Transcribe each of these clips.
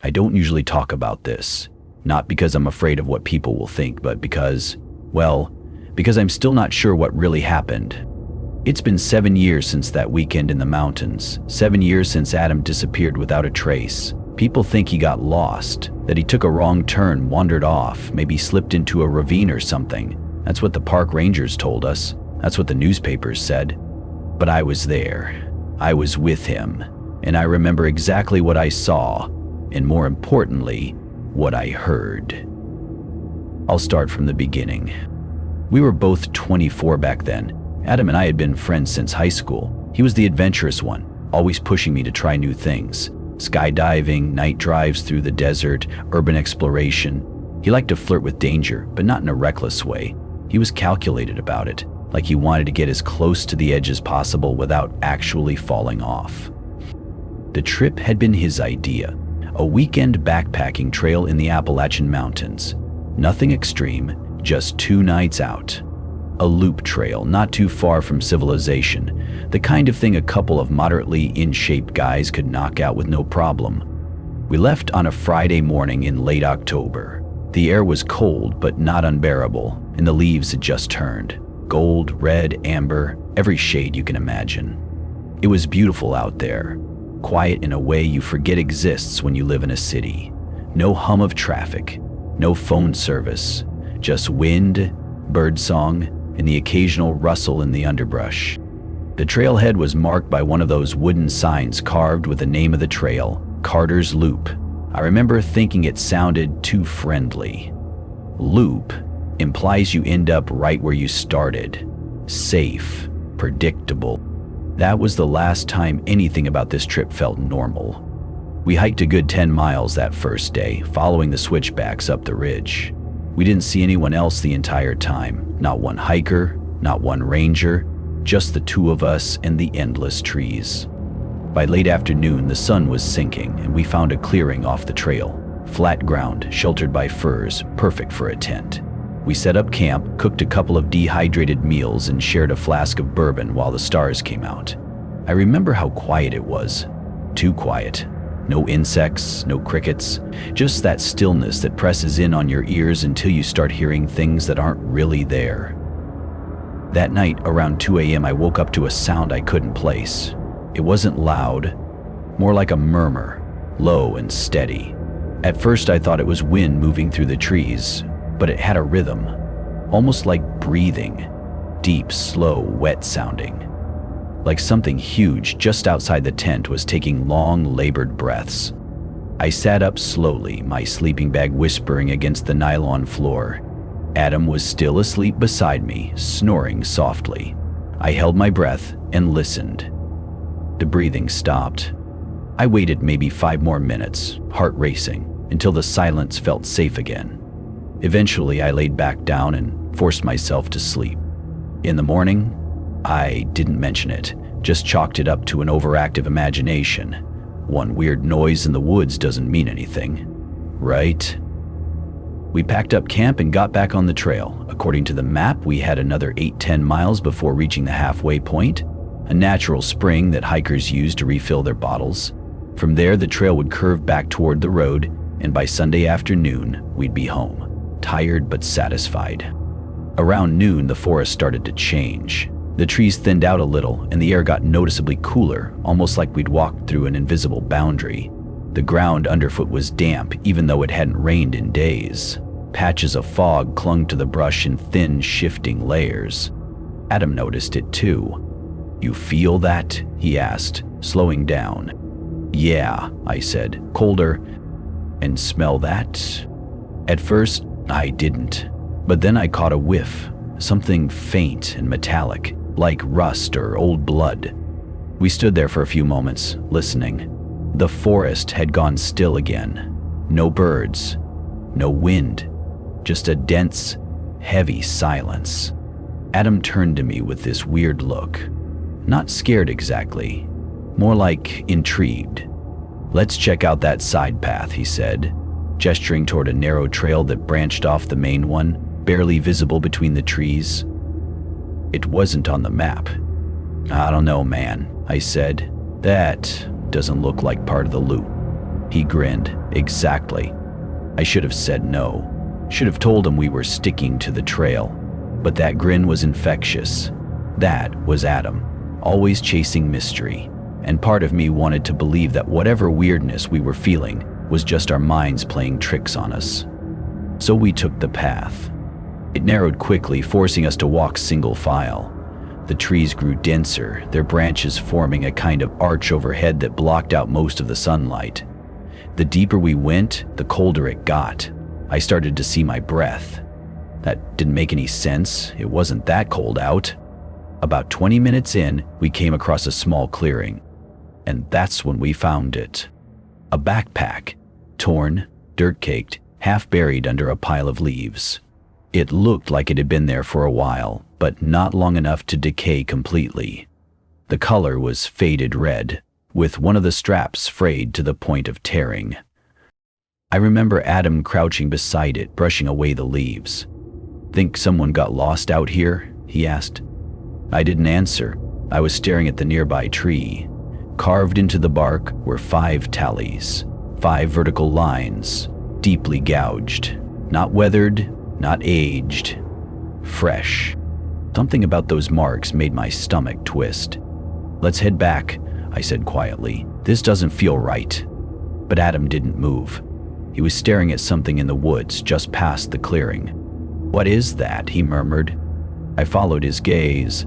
I don't usually talk about this, not because I'm afraid of what people will think, but because I'm still not sure what really happened. It's been 7 years since that weekend in the mountains, 7 years since Adam disappeared without a trace. People think he got lost, that he took a wrong turn, wandered off, maybe slipped into a ravine or something. That's what the park rangers told us. That's what the newspapers said. But I was there. I was with him. And I remember exactly what I saw, and more importantly, what I heard. I'll start from the beginning. We were both 24 back then. Adam and I had been friends since high school. He was the adventurous one, always pushing me to try new things. Skydiving, night drives through the desert, urban exploration. He liked to flirt with danger, but not in a reckless way. He was calculated about it, like he wanted to get as close to the edge as possible without actually falling off. The trip had been his idea, a weekend backpacking trail in the Appalachian Mountains. Nothing extreme, just 2 nights out. A loop trail not too far from civilization, the kind of thing a couple of moderately in-shape guys could knock out with no problem. We left on a Friday morning in late October. The air was cold but not unbearable, and the leaves had just turned. Gold, red, amber, every shade you can imagine. It was beautiful out there, quiet in a way you forget exists when you live in a city. No hum of traffic, no phone service, just wind, birdsong, and the occasional rustle in the underbrush. The trailhead was marked by one of those wooden signs carved with the name of the trail, Carter's Loop. I remember thinking it sounded too friendly. Loop implies you end up right where you started. Safe, predictable. That was the last time anything about this trip felt normal. We hiked a good 10 miles that first day, following the switchbacks up the ridge. We didn't see anyone else the entire time. Not one hiker, not one ranger, just the 2 of us and the endless trees. By late afternoon, the sun was sinking, and we found a clearing off the trail. Flat ground, sheltered by firs, perfect for a tent. We set up camp, cooked a couple of dehydrated meals, and shared a flask of bourbon while the stars came out. I remember how quiet it was. Too quiet. No insects, no crickets, just that stillness that presses in on your ears until you start hearing things that aren't really there. That night, around 2 a.m., I woke up to a sound I couldn't place. It wasn't loud, more like a murmur, low and steady. At first, I thought it was wind moving through the trees, but it had a rhythm, almost like breathing, deep, slow, wet sounding. Like something huge just outside the tent was taking long, labored breaths. I sat up slowly, my sleeping bag whispering against the nylon floor. Adam was still asleep beside me, snoring softly. I held my breath and listened. The breathing stopped. I waited maybe 5 more minutes, heart racing, until the silence felt safe again. Eventually, I laid back down and forced myself to sleep. In the morning, I didn't mention it, just chalked it up to an overactive imagination. One weird noise in the woods doesn't mean anything, right? We packed up camp and got back on the trail. According to the map, we had another 8-10 miles before reaching the halfway point, a natural spring that hikers use to refill their bottles. From there, the trail would curve back toward the road, and by Sunday afternoon, we'd be home, tired but satisfied. Around noon, the forest started to change. The trees thinned out a little, and the air got noticeably cooler, almost like we'd walked through an invisible boundary. The ground underfoot was damp, even though it hadn't rained in days. Patches of fog clung to the brush in thin, shifting layers. Adam noticed it too. "You feel that?" he asked, slowing down. "Yeah," I said, "colder." "And smell that?" At first, I didn't, but then I caught a whiff, something faint and metallic, like rust or old blood. We stood there for a few moments, listening. The forest had gone still again. No birds, no wind, just a dense, heavy silence. Adam turned to me with this weird look. Not scared exactly, more like intrigued. "Let's check out that side path," he said, gesturing toward a narrow trail that branched off the main one, barely visible between the trees. It wasn't on the map. "I don't know, man," I said. "That doesn't look like part of the loop." He grinned. Exactly. I should have said no. Should have told him we were sticking to the trail. But that grin was infectious. That was Adam, always chasing mystery. And part of me wanted to believe that whatever weirdness we were feeling was just our minds playing tricks on us. So we took the path. It narrowed quickly, forcing us to walk single file. The trees grew denser, their branches forming a kind of arch overhead that blocked out most of the sunlight. The deeper we went, the colder it got. I started to see my breath. That didn't make any sense. It wasn't that cold out. About 20 minutes in, we came across a small clearing. And that's when we found it. A backpack, torn, dirt-caked, half buried under a pile of leaves. It looked like it had been there for a while, but not long enough to decay completely. The color was faded red, with one of the straps frayed to the point of tearing. I remember Adam crouching beside it, brushing away the leaves. "Think someone got lost out here?" he asked. I didn't answer. I was staring at the nearby tree. Carved into the bark were 5 tallies, 5 vertical lines, deeply gouged, not weathered, not aged, fresh. Something about those marks made my stomach twist. "Let's head back," I said quietly. "This doesn't feel right." But Adam didn't move. He was staring at something in the woods just past the clearing. "What is that?" he murmured. I followed his gaze.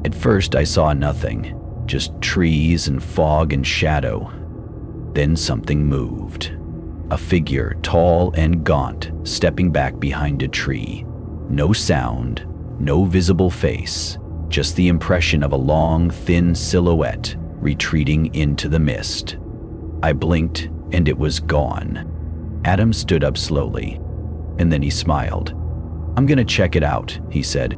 At first I saw nothing, just trees and fog and shadow. Then something moved. A figure, tall and gaunt, stepping back behind a tree. No sound, no visible face, just the impression of a long, thin silhouette retreating into the mist. I blinked, and it was gone. Adam stood up slowly, and then he smiled. "I'm gonna check it out," he said.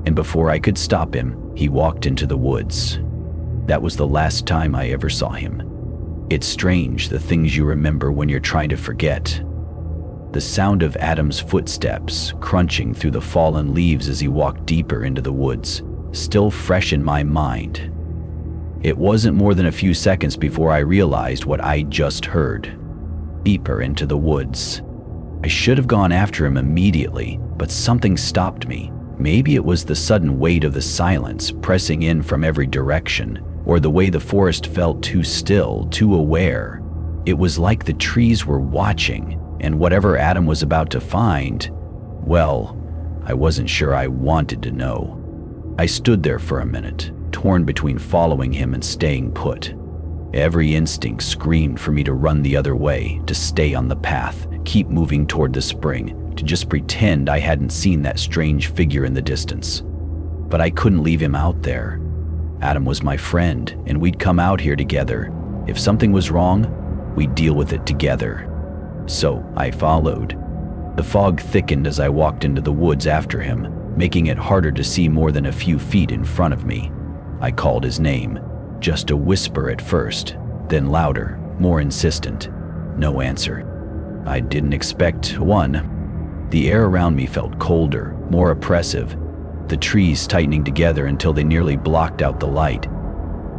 And before I could stop him, he walked into the woods. That was the last time I ever saw him. It's strange, the things you remember when you're trying to forget. The sound of Adam's footsteps crunching through the fallen leaves as he walked deeper into the woods, still fresh in my mind. It wasn't more than a few seconds before I realized what I'd just heard. Deeper into the woods. I should have gone after him immediately, but something stopped me. Maybe it was the sudden weight of the silence pressing in from every direction, or the way the forest felt too still, too aware. It was like the trees were watching, and whatever Adam was about to find, well, I wasn't sure I wanted to know. I stood there for a minute, torn between following him and staying put. Every instinct screamed for me to run the other way, to stay on the path, keep moving toward the spring, to just pretend I hadn't seen that strange figure in the distance. But I couldn't leave him out there. Adam was my friend, and we'd come out here together. If something was wrong, we'd deal with it together. So I followed. The fog thickened as I walked into the woods after him, making it harder to see more than a few feet in front of me. I called his name, just a whisper at first, then louder, more insistent. No answer. I didn't expect one. The air around me felt colder, more oppressive, the trees tightening together until they nearly blocked out the light.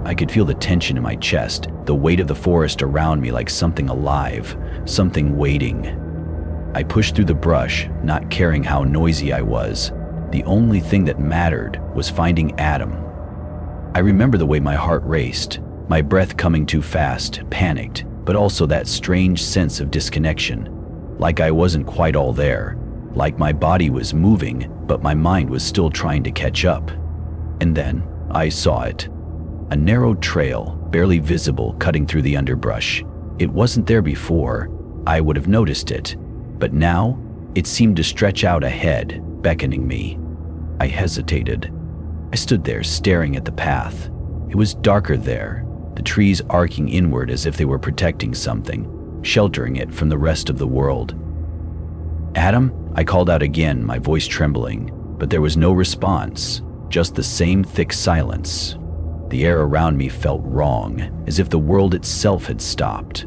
I could feel the tension in my chest, the weight of the forest around me like something alive, something waiting. I pushed through the brush, not caring how noisy I was. The only thing that mattered was finding Adam. I remember the way my heart raced, my breath coming too fast, panicked, but also that strange sense of disconnection, like I wasn't quite all there, like my body was moving, but my mind was still trying to catch up. And then I saw it. A narrow trail, barely visible, cutting through the underbrush. It wasn't there before. I would have noticed it. But now, it seemed to stretch out ahead, beckoning me. I hesitated. I stood there, staring at the path. It was darker there, the trees arcing inward as if they were protecting something, sheltering it from the rest of the world. "Adam?" I called out again, my voice trembling, but there was no response, just the same thick silence. The air around me felt wrong, as if the world itself had stopped.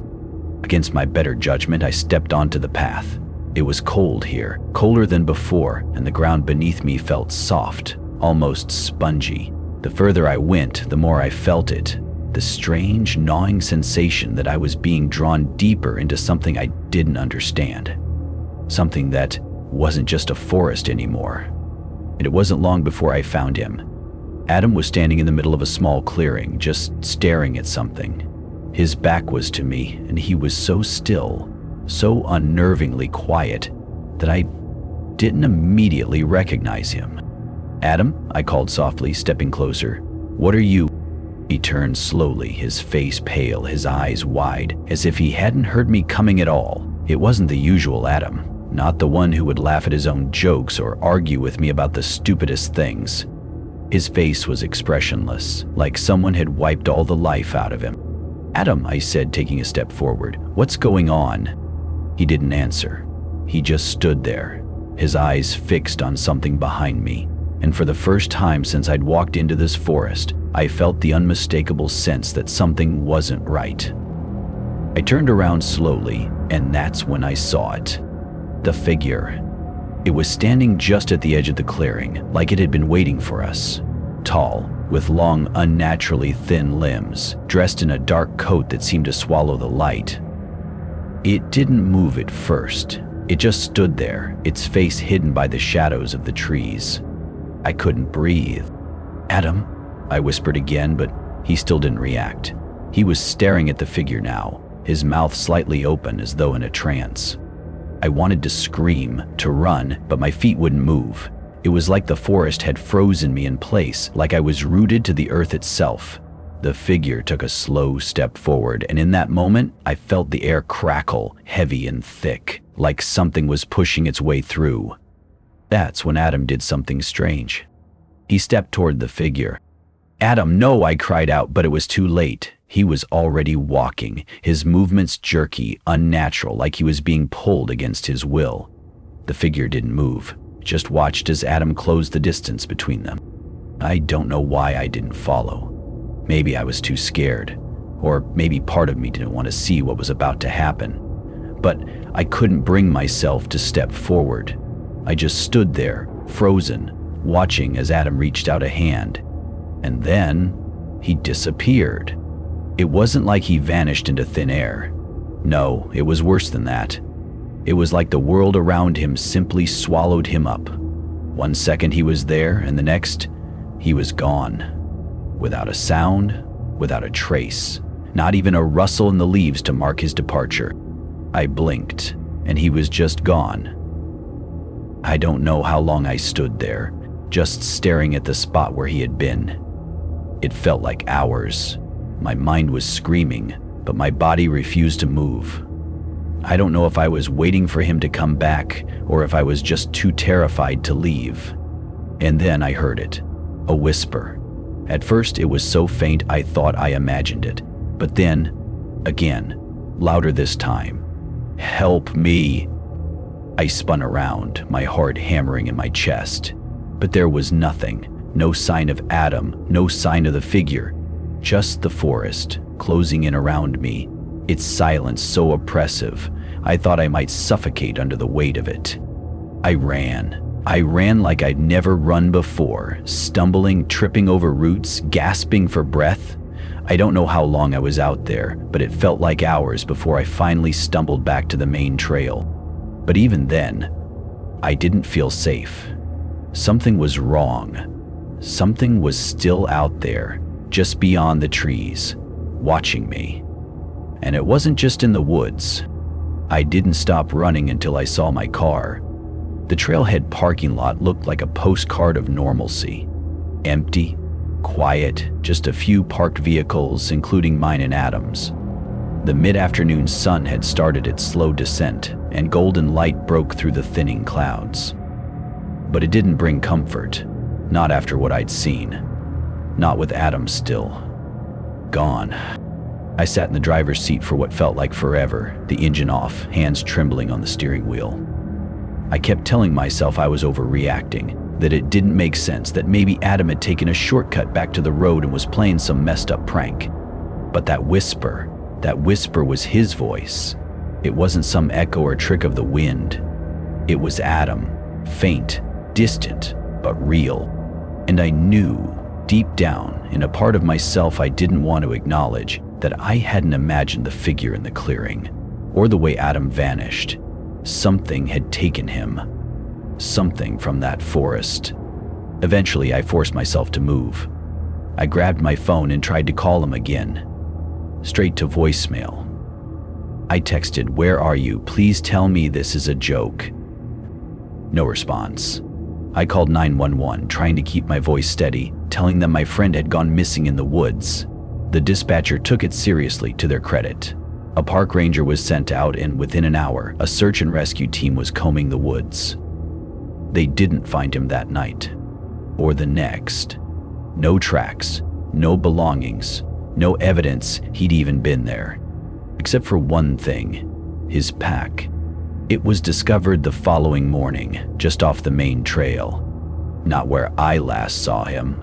Against my better judgment, I stepped onto the path. It was cold here, colder than before, and the ground beneath me felt soft, almost spongy. The further I went, the more I felt it. the strange, gnawing sensation that I was being drawn deeper into something I didn't understand. Something that wasn't just a forest anymore. And it wasn't long before I found him. Adam was standing in the middle of a small clearing, just staring at something. His back was to me, and he was so still, so unnervingly quiet, that I didn't immediately recognize him. "Adam," I called softly, stepping closer. "What are you?" He turned slowly, his face pale, his eyes wide, as if he hadn't heard me coming at all. It wasn't the usual Adam, not the one who would laugh at his own jokes or argue with me about the stupidest things. His face was expressionless, like someone had wiped all the life out of him. "Adam," I said, taking a step forward, "what's going on?" He didn't answer. He just stood there, his eyes fixed on something behind me. And for the first time since I'd walked into this forest, I felt the unmistakable sense that something wasn't right. I turned around slowly, and that's when I saw it. The figure. It was standing just at the edge of the clearing, like it had been waiting for us. Tall, with long, unnaturally thin limbs, dressed in a dark coat that seemed to swallow the light. It didn't move at first. It just stood there, its face hidden by the shadows of the trees. I couldn't breathe. "Adam," I whispered again, but he still didn't react. He was staring at the figure now, his mouth slightly open as though in a trance. I wanted to scream, to run, but my feet wouldn't move. It was like the forest had frozen me in place, like I was rooted to the earth itself. The figure took a slow step forward, and in that moment, I felt the air crackle, heavy and thick, like something was pushing its way through. That's when Adam did something strange. He stepped toward the figure. "Adam, no!" I cried out, but it was too late. He was already walking, his movements jerky, unnatural, like he was being pulled against his will. The figure didn't move, just watched as Adam closed the distance between them. I don't know why I didn't follow. Maybe I was too scared, or maybe part of me didn't want to see what was about to happen. But I couldn't bring myself to step forward. I just stood there, frozen, watching as Adam reached out a hand. And then he disappeared. It wasn't like he vanished into thin air. No, it was worse than that. It was like the world around him simply swallowed him up. One second he was there, and the next, he was gone. Without a sound, without a trace, not even a rustle in the leaves to mark his departure. I blinked, and he was just gone. I don't know how long I stood there, just staring at the spot where he had been. It felt like hours. My mind was screaming, but my body refused to move. I don't know if I was waiting for him to come back, or if I was just too terrified to leave. And then I heard it, a whisper. At first it was so faint I thought I imagined it, but then, again, louder this time. "Help me!" I spun around, my heart hammering in my chest. But there was nothing, no sign of Adam, no sign of the figure. Just the forest, closing in around me, its silence so oppressive, I thought I might suffocate under the weight of it. I ran like I'd never run before, stumbling, tripping over roots, gasping for breath. I don't know how long I was out there, but it felt like hours before I finally stumbled back to the main trail. But even then, I didn't feel safe. Something was wrong. Something was still out there, just beyond the trees, watching me. And it wasn't just in the woods. I didn't stop running until I saw my car. The trailhead parking lot looked like a postcard of normalcy. Empty, quiet, just a few parked vehicles, including mine and Adam's. The mid-afternoon sun had started its slow descent, and golden light broke through the thinning clouds. But it didn't bring comfort, not after what I'd seen. Not with Adam still gone. I sat in the driver's seat for what felt like forever, the engine off, hands trembling on the steering wheel. I kept telling myself I was overreacting, that it didn't make sense, that maybe Adam had taken a shortcut back to the road and was playing some messed up prank. But that whisper was his voice. It wasn't some echo or trick of the wind. It was Adam, faint, distant, but real. And I knew Deep down, in a part of myself I didn't want to acknowledge, that I hadn't imagined the figure in the clearing, or the way Adam vanished. Something had taken him. Something from that forest. Eventually, I forced myself to move. I grabbed my phone and tried to call him again. Straight to voicemail. I texted, "Where are you? Please tell me this is a joke." No response. I called 911, trying to keep my voice steady, telling them my friend had gone missing in the woods. The dispatcher took it seriously, to their credit. A park ranger was sent out, and within an hour, a search and rescue team was combing the woods. They didn't find him that night, or the next. No tracks, no belongings, no evidence he'd even been there. Except for one thing, his pack. It was discovered the following morning, just off the main trail. Not where I last saw him.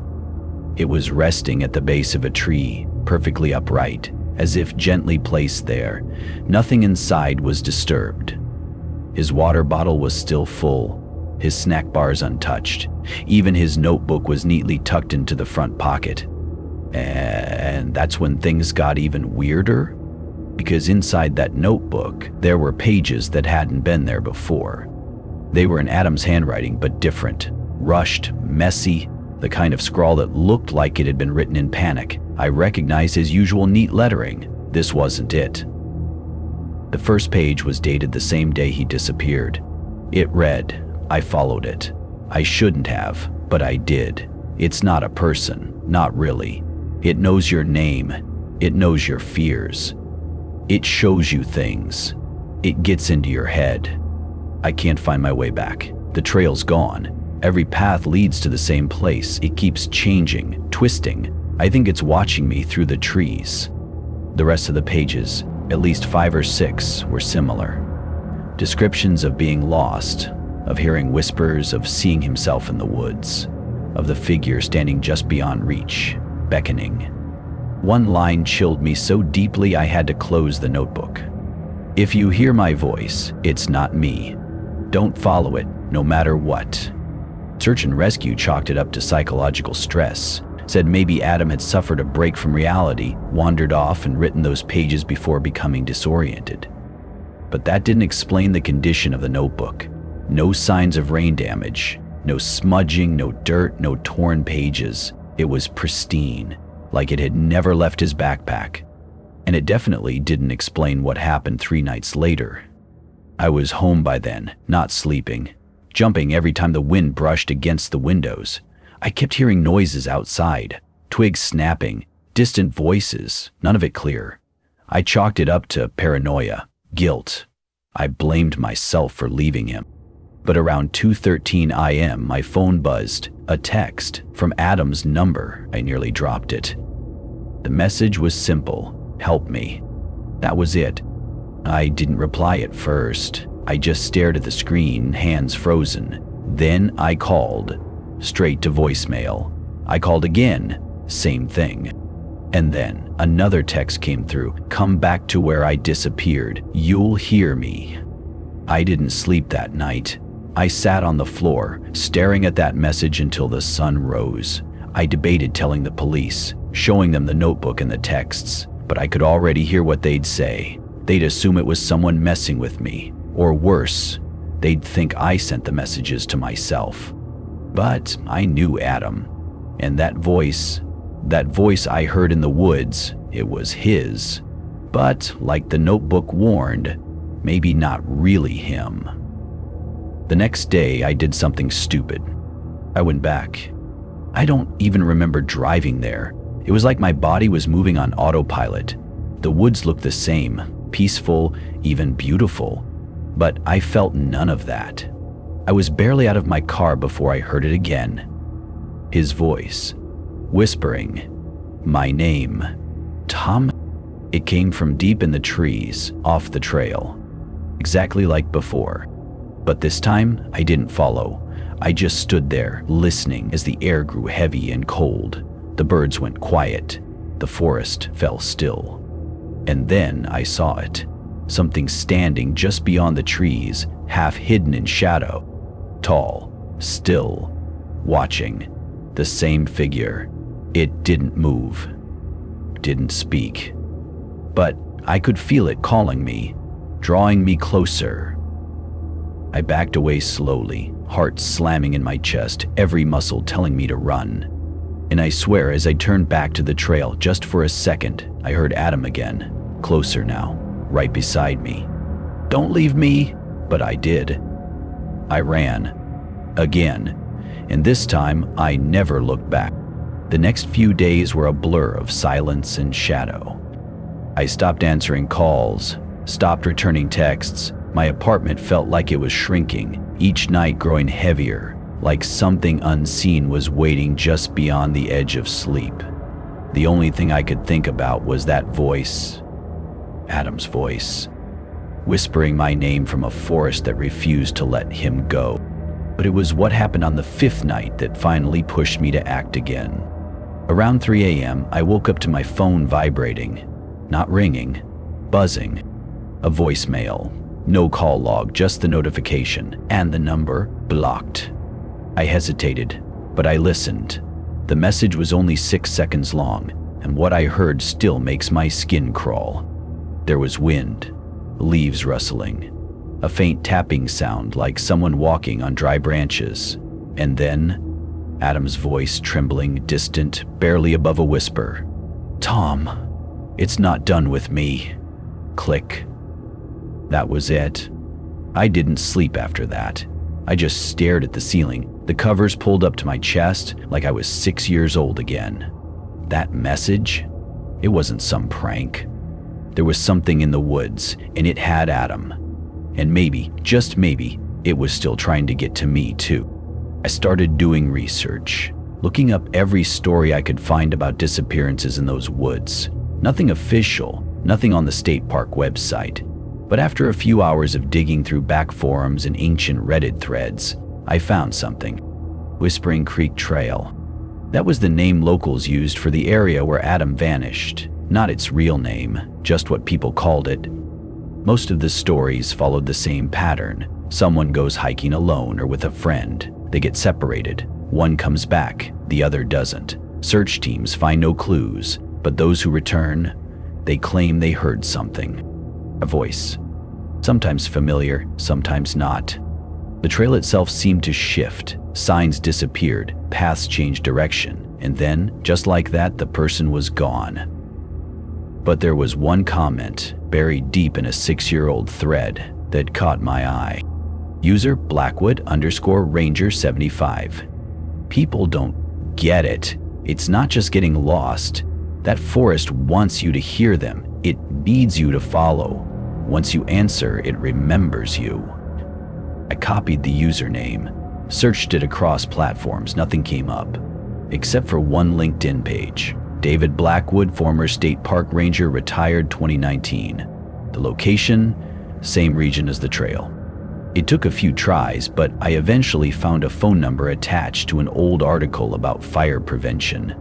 It was resting at the base of a tree, perfectly upright, as if gently placed there. Nothing inside was disturbed. His water bottle was still full, his snack bars untouched. Even his notebook was neatly tucked into the front pocket. And that's when things got even weirder, because inside that notebook, there were pages that hadn't been there before. They were in Adam's handwriting, but different. Rushed, messy, the kind of scrawl that looked like it had been written in panic. I recognized his usual neat lettering. This wasn't it. The first page was dated the same day he disappeared. It read, "I followed it. I shouldn't have, but I did. It's not a person, not really. It knows your name. It knows your fears. It shows you things. It gets into your head. I can't find my way back. The trail's gone. Every path leads to the same place. It keeps changing, twisting. I think it's watching me through the trees." The rest of the pages, at least 5 or 6, were similar. Descriptions of being lost, of hearing whispers, of seeing himself in the woods, of the figure standing just beyond reach, beckoning. One line chilled me so deeply I had to close the notebook. "If you hear my voice, it's not me. Don't follow it, no matter what." Search and rescue chalked it up to psychological stress, said maybe Adam had suffered a break from reality, wandered off and written those pages before becoming disoriented. But that didn't explain the condition of the notebook. No signs of rain damage, no smudging, no dirt, no torn pages. It was pristine, like it had never left his backpack. And it definitely didn't explain what happened 3 nights later. I was home by then, not sleeping, jumping every time the wind brushed against the windows. I kept hearing noises outside, twigs snapping, distant voices, none of it clear. I chalked it up to paranoia, guilt. I blamed myself for leaving him. But around 2:13 a.m., my phone buzzed, a text from Adam's number. I nearly dropped it. The message was simple, "Help me." That was it. I didn't reply at first. I just stared at the screen, hands frozen. Then I called, straight to voicemail. I called again, same thing. And then another text came through, "Come back to where I disappeared. You'll hear me." I didn't sleep that night. I sat on the floor, staring at that message until the sun rose. I debated telling the police, showing them the notebook and the texts, but I could already hear what they'd say. They'd assume it was someone messing with me, or worse, they'd think I sent the messages to myself. But I knew Adam, and that voice I heard in the woods, it was his. But like the notebook warned, maybe not really him. The next day, I did something stupid. I went back. I don't even remember driving there. It was like my body was moving on autopilot. The woods looked the same, peaceful, even beautiful. But I felt none of that. I was barely out of my car before I heard it again. His voice, whispering, my name, Tom. It came from deep in the trees, off the trail, exactly like before. But this time, I didn't follow. I just stood there, listening as the air grew heavy and cold. The birds went quiet. The forest fell still. And then I saw it. Something standing just beyond the trees, half hidden in shadow. Tall, still, watching. The same figure. It didn't move, didn't speak, but I could feel it calling me, drawing me closer. I backed away slowly, heart slamming in my chest, every muscle telling me to run. And I swear, as I turned back to the trail just for a second, I heard Adam again, closer now, right beside me. "Don't leave me," but I did. I ran, again, and this time I never looked back. The next few days were a blur of silence and shadow. I stopped answering calls, stopped returning texts. My apartment felt like it was shrinking, each night growing heavier, like something unseen was waiting just beyond the edge of sleep. The only thing I could think about was that voice, Adam's voice, whispering my name from a forest that refused to let him go. But it was what happened on the 5th night that finally pushed me to act again. Around 3 a.m., I woke up to my phone vibrating, not ringing, buzzing. A voicemail. No call log, just the notification, and the number blocked. I hesitated, but I listened. The message was only 6 seconds long, and what I heard still makes my skin crawl. There was wind, leaves rustling, a faint tapping sound like someone walking on dry branches, and then Adam's voice, trembling, distant, barely above a whisper. "Tom, it's not done with me." Click. That was it. I didn't sleep after that. I just stared at the ceiling, the covers pulled up to my chest like I was 6 years old again. That message? It wasn't some prank. There was something in the woods, and it had Adam. And maybe, just maybe, it was still trying to get to me too. I started doing research, looking up every story I could find about disappearances in those woods. Nothing official, nothing on the state park website. But after a few hours of digging through back forums and ancient Reddit threads, I found something. Whispering Creek Trail. That was the name locals used for the area where Adam vanished, not its real name, just what people called it. Most of the stories followed the same pattern. Someone goes hiking alone or with a friend. They get separated. One comes back, the other doesn't. Search teams find no clues, but those who return, they claim they heard something. A voice. Sometimes familiar, sometimes not. The trail itself seemed to shift. Signs disappeared, paths changed direction, and then, just like that, the person was gone. But there was one comment, buried deep in a 6-year-old thread, that caught my eye. User Blackwood_Ranger75. People don't get it. It's not just getting lost. That forest wants you to hear them. It needs you to follow. Once you answer, it remembers you. I copied the username, searched it across platforms, nothing came up, except for one LinkedIn page. David Blackwood, former state park ranger, retired 2019. The location, same region as the trail. It took a few tries, but I eventually found a phone number attached to an old article about fire prevention.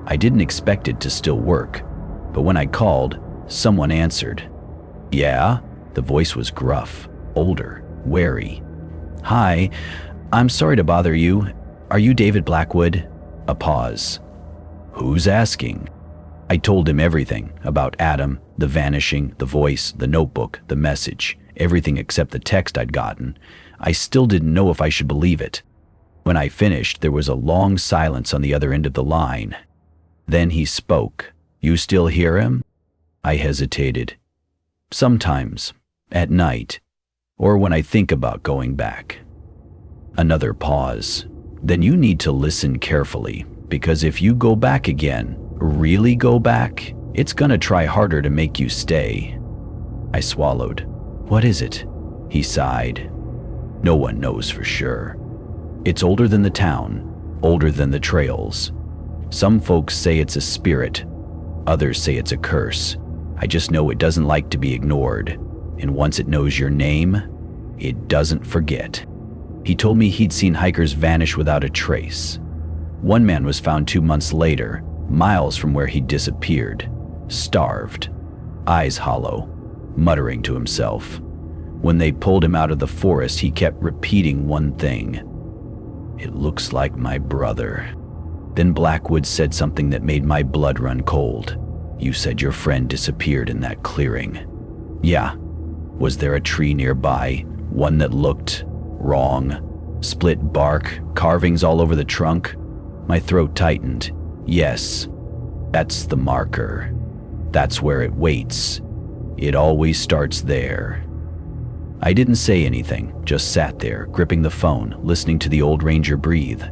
I didn't expect it to still work, but when I called, someone answered. "Yeah?" The voice was gruff, older, wary. "Hi, I'm sorry to bother you. Are you David Blackwood?" A pause. "Who's asking?" I told him everything about Adam, the vanishing, the voice, the notebook, the message, everything except the text I'd gotten. I still didn't know if I should believe it. When I finished, there was a long silence on the other end of the line. Then he spoke. "You still hear him?" I hesitated. "Sometimes, at night, or when I think about going back." Another pause. "Then you need to listen carefully, because if you go back again, really go back, it's gonna try harder to make you stay." I swallowed. "What is it?" He sighed. "No one knows for sure. It's older than the town, older than the trails. Some folks say it's a spirit, others say it's a curse. I just know it doesn't like to be ignored, and once it knows your name, it doesn't forget." He told me he'd seen hikers vanish without a trace. One man was found 2 months later, miles from where he'd disappeared, starved, eyes hollow, muttering to himself. When they pulled him out of the forest, he kept repeating one thing. "It looks like my brother." Then Blackwood said something that made my blood run cold. You said your friend disappeared in that clearing. Yeah. Was there a tree nearby? One that looked wrong? Split bark, carvings all over the trunk? My throat tightened. Yes. That's the marker. That's where it waits. It always starts there. I didn't say anything, just sat there, gripping the phone, listening to the old ranger breathe.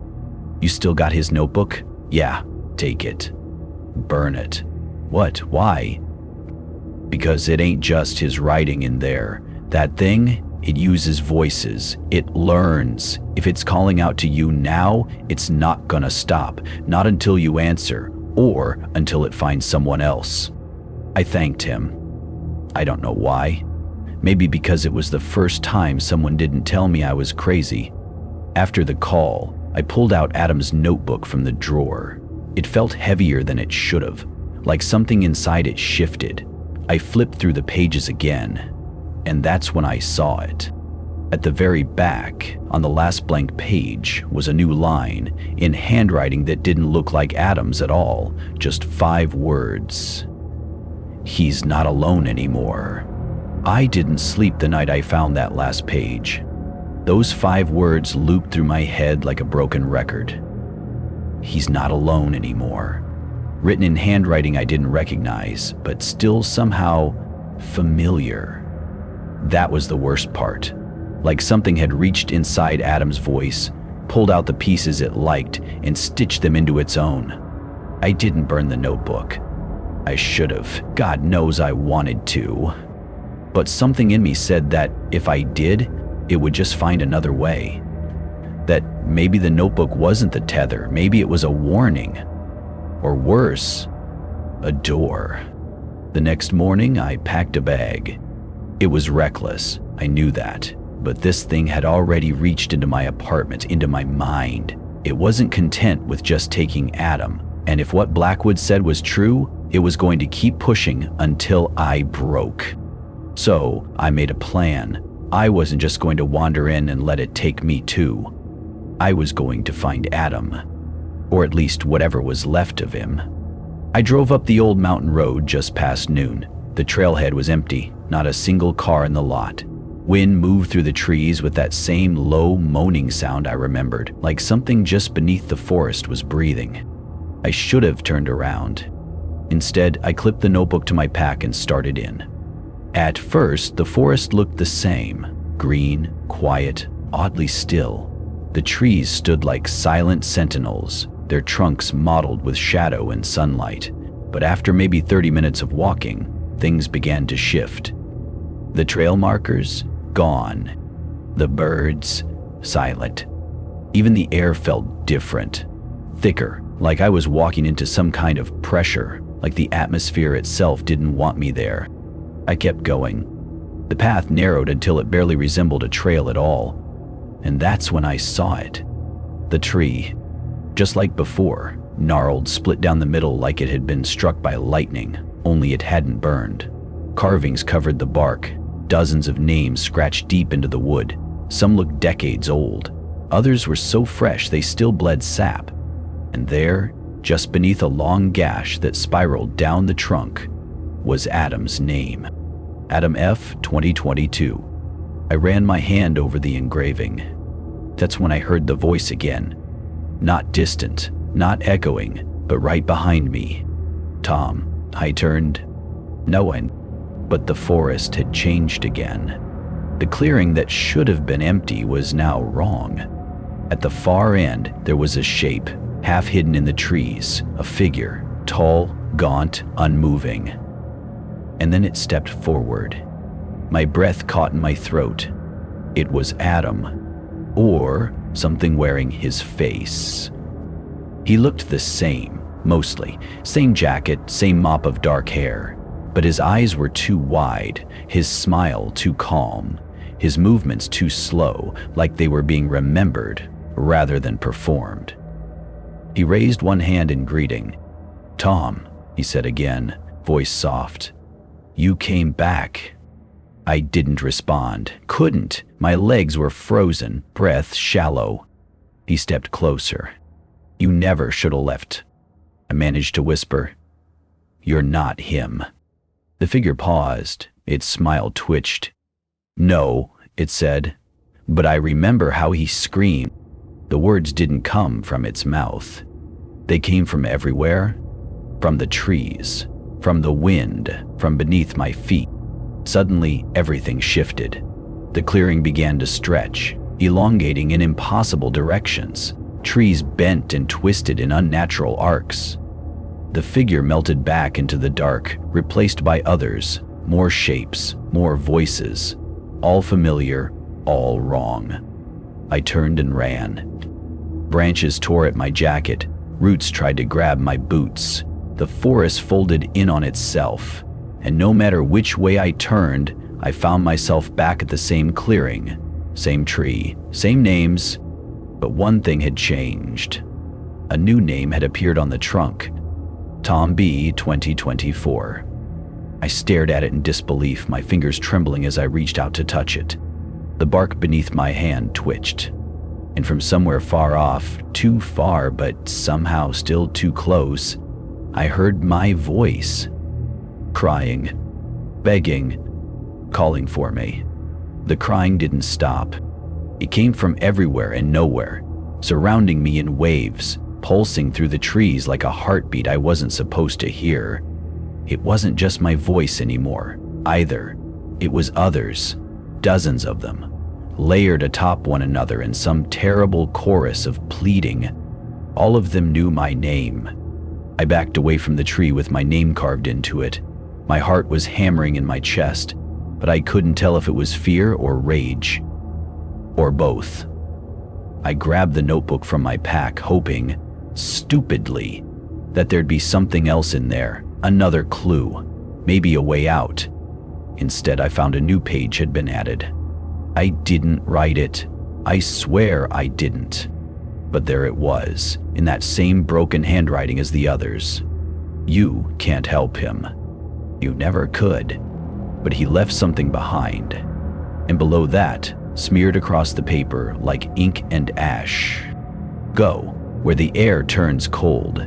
You still got his notebook? Yeah, take it. Burn it. What? Why? Because it ain't just his writing in there. That thing, it uses voices. It learns. If it's calling out to you now, it's not gonna stop. Not until you answer, or until it finds someone else. I thanked him. I don't know why. Maybe because it was the first time someone didn't tell me I was crazy. After the call, I pulled out Adam's notebook from the drawer. It felt heavier than it should have, like something inside it shifted. I flipped through the pages again, and that's when I saw it. At the very back, on the last blank page, was a new line, in handwriting that didn't look like Adam's at all, just 5 words. He's not alone anymore. I didn't sleep the night I found that last page. Those 5 words looped through my head like a broken record. He's not alone anymore. Written in handwriting I didn't recognize, but still somehow familiar. That was the worst part. Like something had reached inside Adam's voice, pulled out the pieces it liked, and stitched them into its own. I didn't burn the notebook. I should have. God knows I wanted to. But something in me said that if I did, it would just find another way. That maybe the notebook wasn't the tether, maybe it was a warning. Or worse, a door. The next morning, I packed a bag. It was reckless, I knew that, but this thing had already reached into my apartment, into my mind. It wasn't content with just taking Adam, and if what Blackwood said was true, it was going to keep pushing until I broke. So I made a plan. I wasn't just going to wander in and let it take me too. I was going to find Adam, or at least whatever was left of him. I drove up the old mountain road just past noon. The trailhead was empty, not a single car in the lot. Wind moved through the trees with that same low moaning sound I remembered, like something just beneath the forest was breathing. I should have turned around. Instead, I clipped the notebook to my pack and started in. At first, the forest looked the same, green, quiet, oddly still. The trees stood like silent sentinels, their trunks mottled with shadow and sunlight. But after maybe 30 minutes of walking, things began to shift. The trail markers, gone. The birds, silent. Even the air felt different, thicker, like I was walking into some kind of pressure, like the atmosphere itself didn't want me there. I kept going. The path narrowed until it barely resembled a trail at all. And that's when I saw it. The tree, just like before, gnarled, split down the middle like it had been struck by lightning, only it hadn't burned. Carvings covered the bark, dozens of names scratched deep into the wood. Some looked decades old. Others were so fresh they still bled sap. And there, just beneath a long gash that spiraled down the trunk, was Adam's name. Adam F. 2022. I ran my hand over the engraving. That's when I heard the voice again. Not distant, not echoing, but right behind me. Tom. I turned. No one. But the forest had changed again. The clearing that should have been empty was now wrong. At the far end, there was a shape, half hidden in the trees, a figure, tall, gaunt, unmoving. And then it stepped forward. My breath caught in my throat. It was Adam, or something wearing his face. He looked the same, mostly. Same jacket, same mop of dark hair. But his eyes were too wide, his smile too calm, his movements too slow, like they were being remembered rather than performed. He raised one hand in greeting. "Tom," he said again, voice soft. "You came back." I didn't respond, couldn't. My legs were frozen, breath shallow. He stepped closer. You never should have left. I managed to whisper. You're not him. The figure paused. Its smile twitched. No, it said, but I remember how he screamed. The words didn't come from its mouth. They came from everywhere. From the trees, from the wind, from beneath my feet. Suddenly, everything shifted. The clearing began to stretch, elongating in impossible directions. Trees bent and twisted in unnatural arcs. The figure melted back into the dark, replaced by others, more shapes, more voices, all familiar, all wrong. I turned and ran. Branches tore at my jacket, roots tried to grab my boots. The forest folded in on itself, and no matter which way I turned, I found myself back at the same clearing, same tree, same names, but one thing had changed. A new name had appeared on the trunk, Tom B. 2024. I stared at it in disbelief, my fingers trembling as I reached out to touch it. The bark beneath my hand twitched, and from somewhere far off, too far but somehow still too close, I heard my voice, crying, begging, calling for me. The crying didn't stop. It came from everywhere and nowhere, surrounding me in waves, pulsing through the trees like a heartbeat I wasn't supposed to hear. It wasn't just my voice anymore, either. It was others, dozens of them, layered atop one another in some terrible chorus of pleading. All of them knew my name. I backed away from the tree with my name carved into it. My heart was hammering in my chest, but I couldn't tell if it was fear or rage, or both. I grabbed the notebook from my pack, hoping, stupidly, that there'd be something else in there, another clue, maybe a way out. Instead, I found a new page had been added. I didn't write it. I swear I didn't. But there it was, in that same broken handwriting as the others. You can't help him. You never could. But he left something behind. And below that, smeared across the paper like ink and ash. Go, where the air turns cold.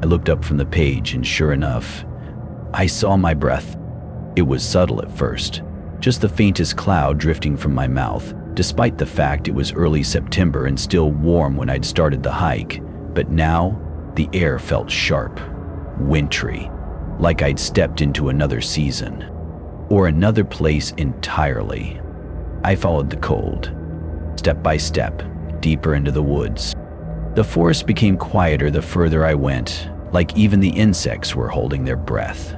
I looked up from the page and sure enough, I saw my breath. It was subtle at first, just the faintest cloud drifting from my mouth, despite the fact it was early September and still warm when I'd started the hike. But now, the air felt sharp, wintry, like I'd stepped into another season, or another place entirely. I followed the cold, step by step, deeper into the woods. The forest became quieter the further I went, like even the insects were holding their breath.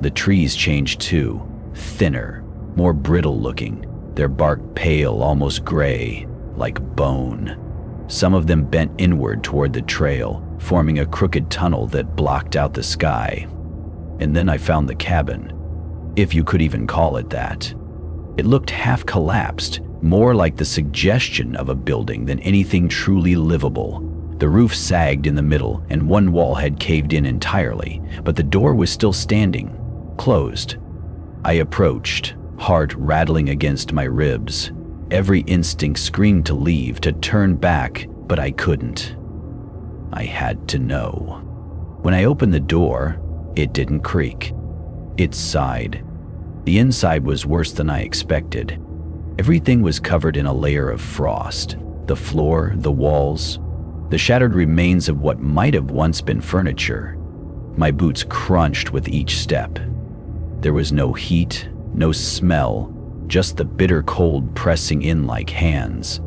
The trees changed too, thinner, more brittle looking, their bark pale, almost gray, like bone. Some of them bent inward toward the trail, forming a crooked tunnel that blocked out the sky. And then I found the cabin, if you could even call it that. It looked half collapsed, more like the suggestion of a building than anything truly livable. The roof sagged in the middle and one wall had caved in entirely, but the door was still standing, closed. I approached, heart rattling against my ribs. Every instinct screamed to leave, to turn back, but I couldn't. I had to know. When I opened the door, it didn't creak. It sighed. The inside was worse than I expected. Everything was covered in a layer of frost. The floor, the walls, the shattered remains of what might have once been furniture. My boots crunched with each step. There was no heat, no smell, just the bitter cold pressing in like hands.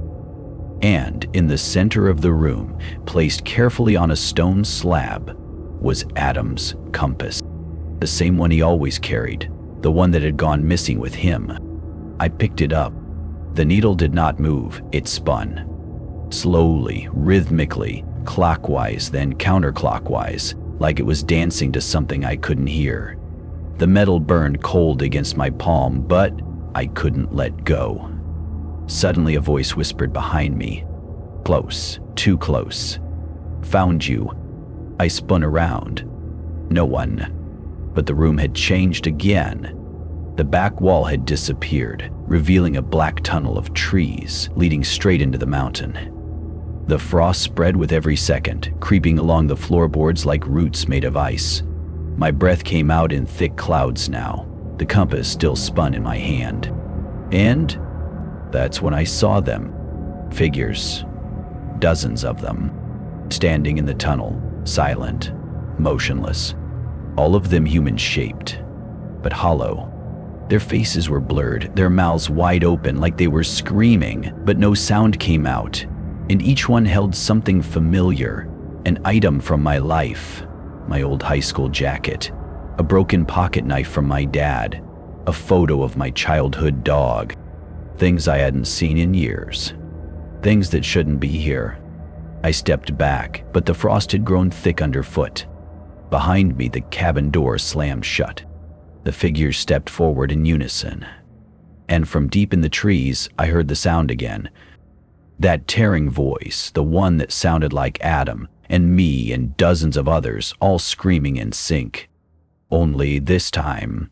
And in the center of the room, placed carefully on a stone slab, was Adam's compass. The same one he always carried, the one that had gone missing with him. I picked it up. The needle did not move, it spun. Slowly, rhythmically, clockwise, then counterclockwise, like it was dancing to something I couldn't hear. The metal burned cold against my palm, but I couldn't let go. Suddenly a voice whispered behind me. Close, too close. Found you. I spun around. No one. But the room had changed again. The back wall had disappeared, revealing a black tunnel of trees leading straight into the mountain. The frost spread with every second, creeping along the floorboards like roots made of ice. My breath came out in thick clouds now. The compass still spun in my hand. And that's when I saw them. Figures. Dozens of them. Standing in the tunnel, silent, motionless. All of them human-shaped, but hollow. Their faces were blurred, their mouths wide open like they were screaming, but no sound came out. And each one held something familiar, an item from my life. My old high school jacket, a broken pocket knife from my dad, a photo of my childhood dog. Things I hadn't seen in years. Things that shouldn't be here. I stepped back, but the frost had grown thick underfoot. Behind me, the cabin door slammed shut. The figures stepped forward in unison. And from deep in the trees, I heard the sound again. That tearing voice, the one that sounded like Adam, and me and dozens of others, all screaming in sync. Only this time,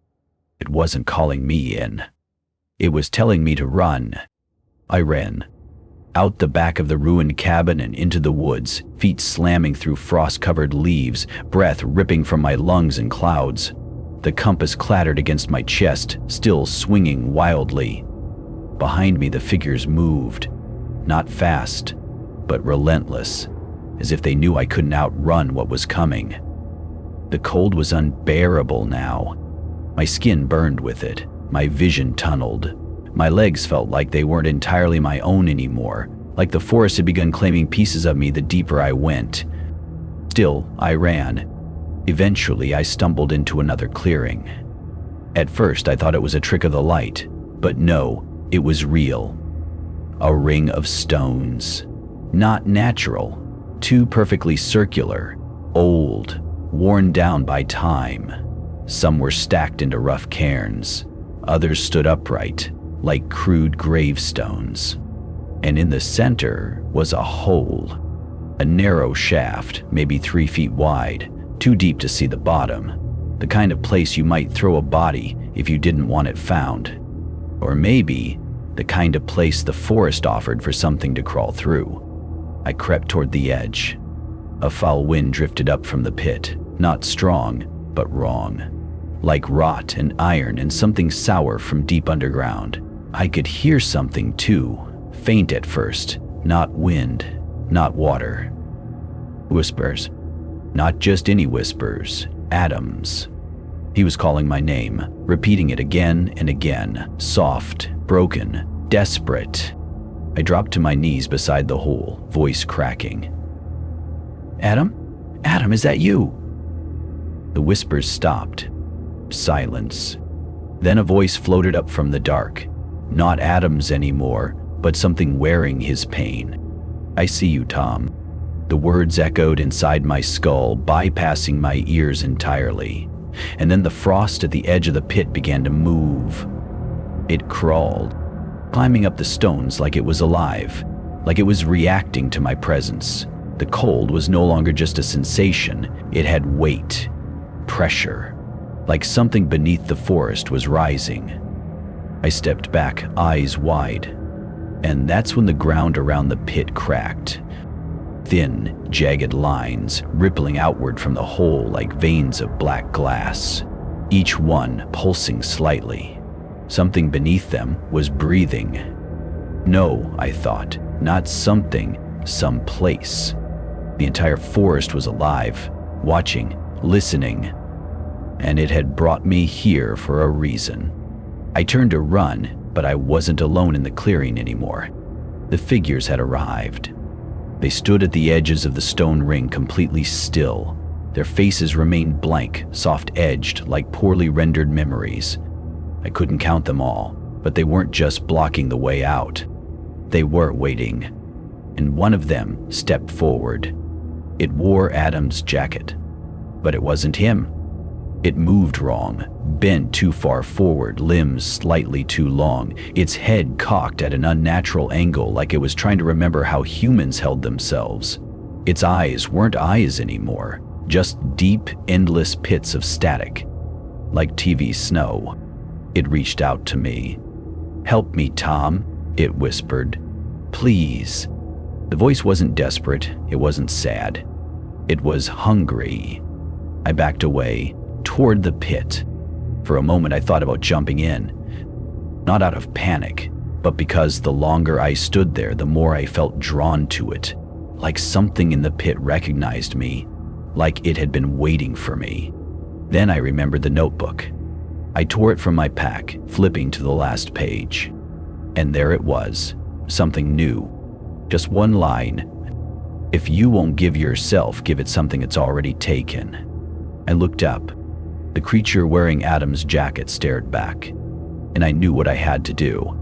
it wasn't calling me in. It was telling me to run. I ran. Out the back of the ruined cabin and into the woods, feet slamming through frost-covered leaves, breath ripping from my lungs in clouds. The compass clattered against my chest, still swinging wildly. Behind me, the figures moved. Not fast, but relentless, as if they knew I couldn't outrun what was coming. The cold was unbearable now. My skin burned with it, my vision tunneled. My legs felt like they weren't entirely my own anymore, like the forest had begun claiming pieces of me the deeper I went. Still, I ran. Eventually, I stumbled into another clearing. At first, I thought it was a trick of the light, but no, it was real. A ring of stones. Not natural, too perfectly circular, old, worn down by time. Some were stacked into rough cairns. Others stood upright, like crude gravestones. And in the center was a hole. A narrow shaft, maybe 3 feet wide, too deep to see the bottom. The kind of place you might throw a body if you didn't want it found. Or maybe the kind of place the forest offered for something to crawl through. I crept toward the edge. A foul wind drifted up from the pit, not strong, but wrong. Like rot and iron and something sour from deep underground. I could hear something too, faint at first, not wind, not water. Whispers. Not just any whispers, Adam's. He was calling my name, repeating it again and again, soft, broken, desperate. I dropped to my knees beside the hole, voice cracking. Adam? Adam, is that you? The whispers stopped. Silence. Then a voice floated up from the dark. Not Adam's anymore, but something wearing his pain. I see you, Tom. The words echoed inside my skull, bypassing my ears entirely. And then the frost at the edge of the pit began to move. It crawled, climbing up the stones like it was alive, like it was reacting to my presence. The cold was no longer just a sensation, it had weight, pressure, like something beneath the forest was rising. I stepped back, eyes wide, and that's when the ground around the pit cracked. Thin, jagged lines rippling outward from the hole like veins of black glass, each one pulsing slightly. Something beneath them was breathing. No, I thought, not something, some place. The entire forest was alive, watching, listening, and it had brought me here for a reason. I turned to run, but I wasn't alone in the clearing anymore. The figures had arrived. They stood at the edges of the stone ring completely still. Their faces remained blank, soft-edged, like poorly rendered memories. I couldn't count them all, but they weren't just blocking the way out. They were waiting, and one of them stepped forward. It wore Adam's jacket, but it wasn't him. It moved wrong, bent too far forward, limbs slightly too long, its head cocked at an unnatural angle like it was trying to remember how humans held themselves. Its eyes weren't eyes anymore, just deep, endless pits of static, like TV snow. It reached out to me. "Help me, Tom," it whispered. "Please." The voice wasn't desperate, it wasn't sad. It was hungry. I backed away, toward the pit. For a moment I thought about jumping in. Not out of panic, but because the longer I stood there, the more I felt drawn to it. Like something in the pit recognized me, like it had been waiting for me. Then I remembered the notebook. I tore it from my pack, flipping to the last page. And there it was, something new. Just one line. If you won't give yourself, give it something it's already taken. I looked up. The creature wearing Adam's jacket stared back, and I knew what I had to do.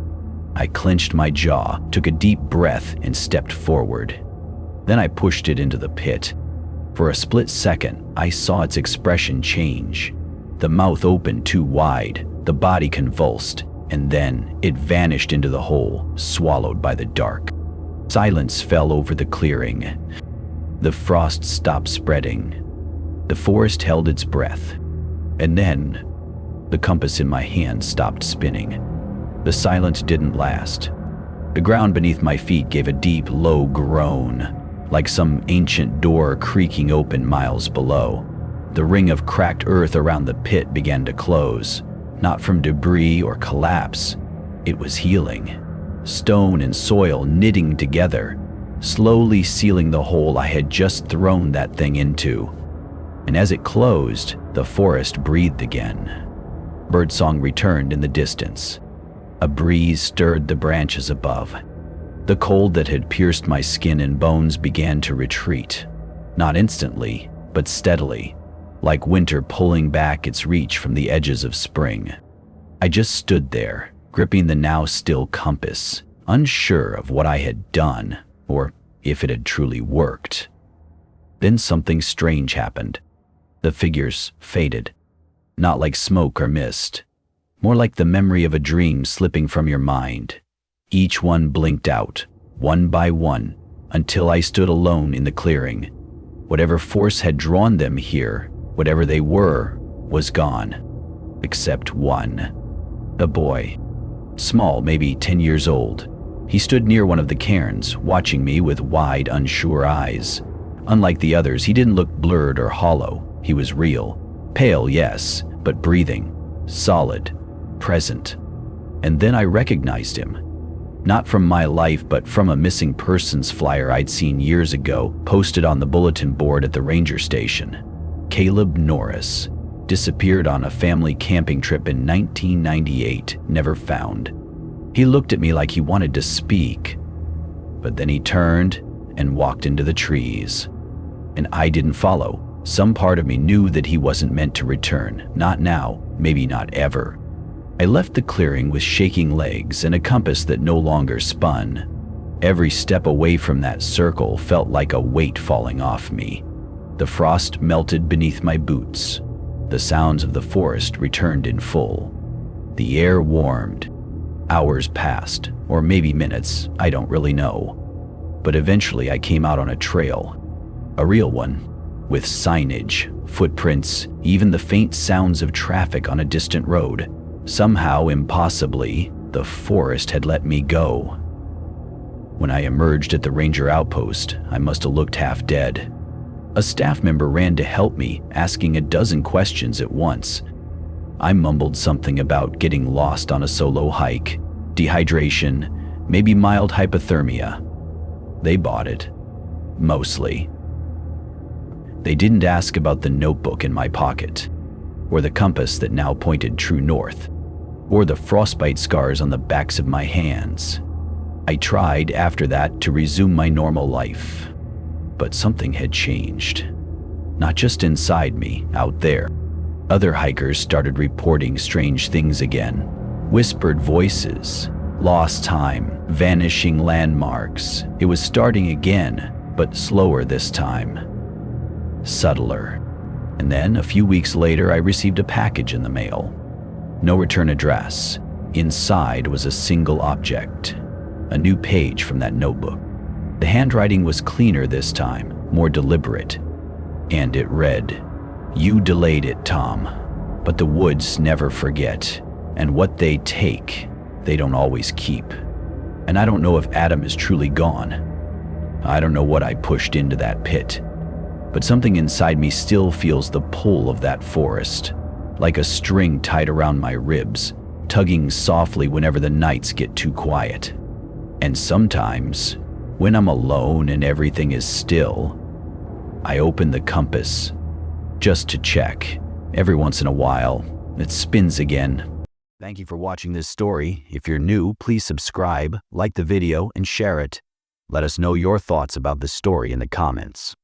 I clenched my jaw, took a deep breath, and stepped forward. Then I pushed it into the pit. For a split second, I saw its expression change. The mouth opened too wide, the body convulsed, and then it vanished into the hole, swallowed by the dark. Silence fell over the clearing. The frost stopped spreading. The forest held its breath. And then, the compass in my hand stopped spinning. The silence didn't last. The ground beneath my feet gave a deep, low groan, like some ancient door creaking open miles below. The ring of cracked earth around the pit began to close, not from debris or collapse. It was healing. Stone and soil knitting together, slowly sealing the hole I had just thrown that thing into. And as it closed, the forest breathed again. Birdsong returned in the distance. A breeze stirred the branches above. The cold that had pierced my skin and bones began to retreat. Not instantly, but steadily, like winter pulling back its reach from the edges of spring. I just stood there, gripping the now still compass, unsure of what I had done, or if it had truly worked. Then something strange happened. The figures faded, not like smoke or mist, more like the memory of a dream slipping from your mind. Each one blinked out, one by one, until I stood alone in the clearing. Whatever force had drawn them here, whatever they were, was gone. Except one. A boy. Small, maybe 10 years old. He stood near one of the cairns, watching me with wide, unsure eyes. Unlike the others, he didn't look blurred or hollow. He was real. Pale, yes, but breathing. Solid. Present. And then I recognized him. Not from my life, but from a missing persons flyer I'd seen years ago, posted on the bulletin board at the ranger station. Caleb Norris. Disappeared on a family camping trip in 1998, never found. He looked at me like he wanted to speak, but then he turned and walked into the trees. And I didn't follow. Some part of me knew that he wasn't meant to return, not now, maybe not ever. I left the clearing with shaking legs and a compass that no longer spun. Every step away from that circle felt like a weight falling off me. The frost melted beneath my boots. The sounds of the forest returned in full. The air warmed. Hours passed, or maybe minutes, I don't really know. But eventually I came out on a trail. A real one, with signage, footprints, even the faint sounds of traffic on a distant road. Somehow, impossibly, the forest had let me go. When I emerged at the ranger outpost, I must have looked half dead. A staff member ran to help me, asking a dozen questions at once. I mumbled something about getting lost on a solo hike, dehydration, maybe mild hypothermia. They bought it. Mostly. They didn't ask about the notebook in my pocket, or the compass that now pointed true north, or the frostbite scars on the backs of my hands. I tried, after that, to resume my normal life. But something had changed. Not just inside me, out there. Other hikers started reporting strange things again. Whispered voices, lost time, vanishing landmarks. It was starting again, but slower this time. Subtler. And then, a few weeks later, I received a package in the mail. No return address. Inside was a single object. A new page from that notebook. The handwriting was cleaner this time, more deliberate. And it read, "You delayed it, Tom, but the woods never forget, and what they take, they don't always keep. And I don't know if Adam is truly gone, I don't know what I pushed into that pit, but something inside me still feels the pull of that forest, like a string tied around my ribs, tugging softly whenever the nights get too quiet. And sometimes, when I'm alone and everything is still, I open the compass just to check. Every once in a while, it spins again. Thank you for watching this story. If you're new, please subscribe, like the video, and share it. Let us know your thoughts about this story in the comments.